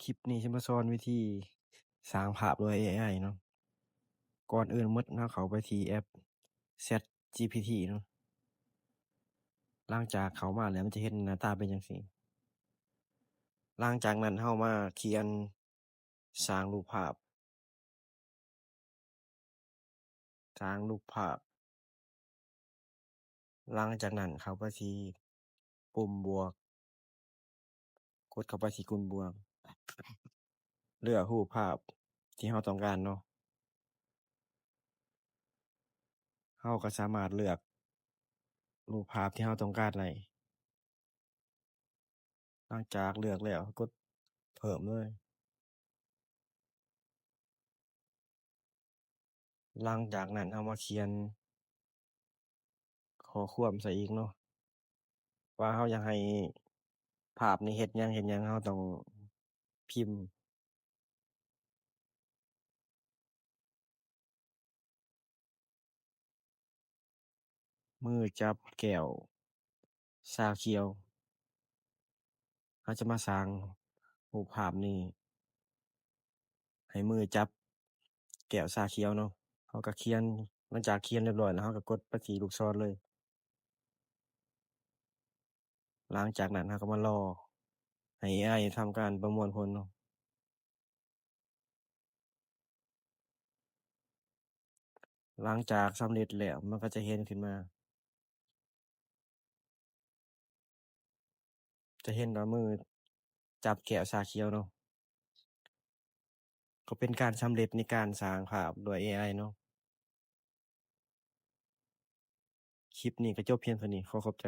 คลิปนี้จะมาสอนวิธีสร้างภาพโดย AI เนาะก่อนอื่นหมดเราเข้าไปที่แอป ChatGPT เนาะหลังจากเข้ามาแล้วมันจะเห็นหน้าตาเป็นจั่งซี้หลังจากนั้นเรามาเขียนสร้างรูปภาพหลังจากนั้นเข้าไปที่ปุ่มบวกกดเข้าไปที่ปุ่มบวกเลือกรูปภาพที่เราต้องการเนาะเราก็สามารถเลือกรูปภาพที่เราต้องการได้หลังจากเลือกแล้วกดเพิ่มเลยหลังจากนั้นเรามาเขียนข้อความใส่อีกเนาะว่าเราอยากให้ภาพนี้เฮ็ดหยังเราต้องพิมพ์มือจับแก้วชาเขียวเราจะมาสร้างรูปภาพนี้ให้มือจับแก้วชาเขียวเนาะเราก็เขียนหลังจากเขียนเรียบร้อยแล้วเราก็กดไปที่ลูกศรเลยหลังจากนั้นเราก็มารอให้ AI ทำการประมวลผลเนาะหลังจากสำเร็จแล้วมันก็จะเห็นขึ้นมาจะเห็นว่ามือจับแก้วชาเขียวเนาะก็เป็นการสำเร็จในการสร้างภาพโดย AI เนาะคลิปนี้ก็จบเพียงเท่านี้ขอขอบใจ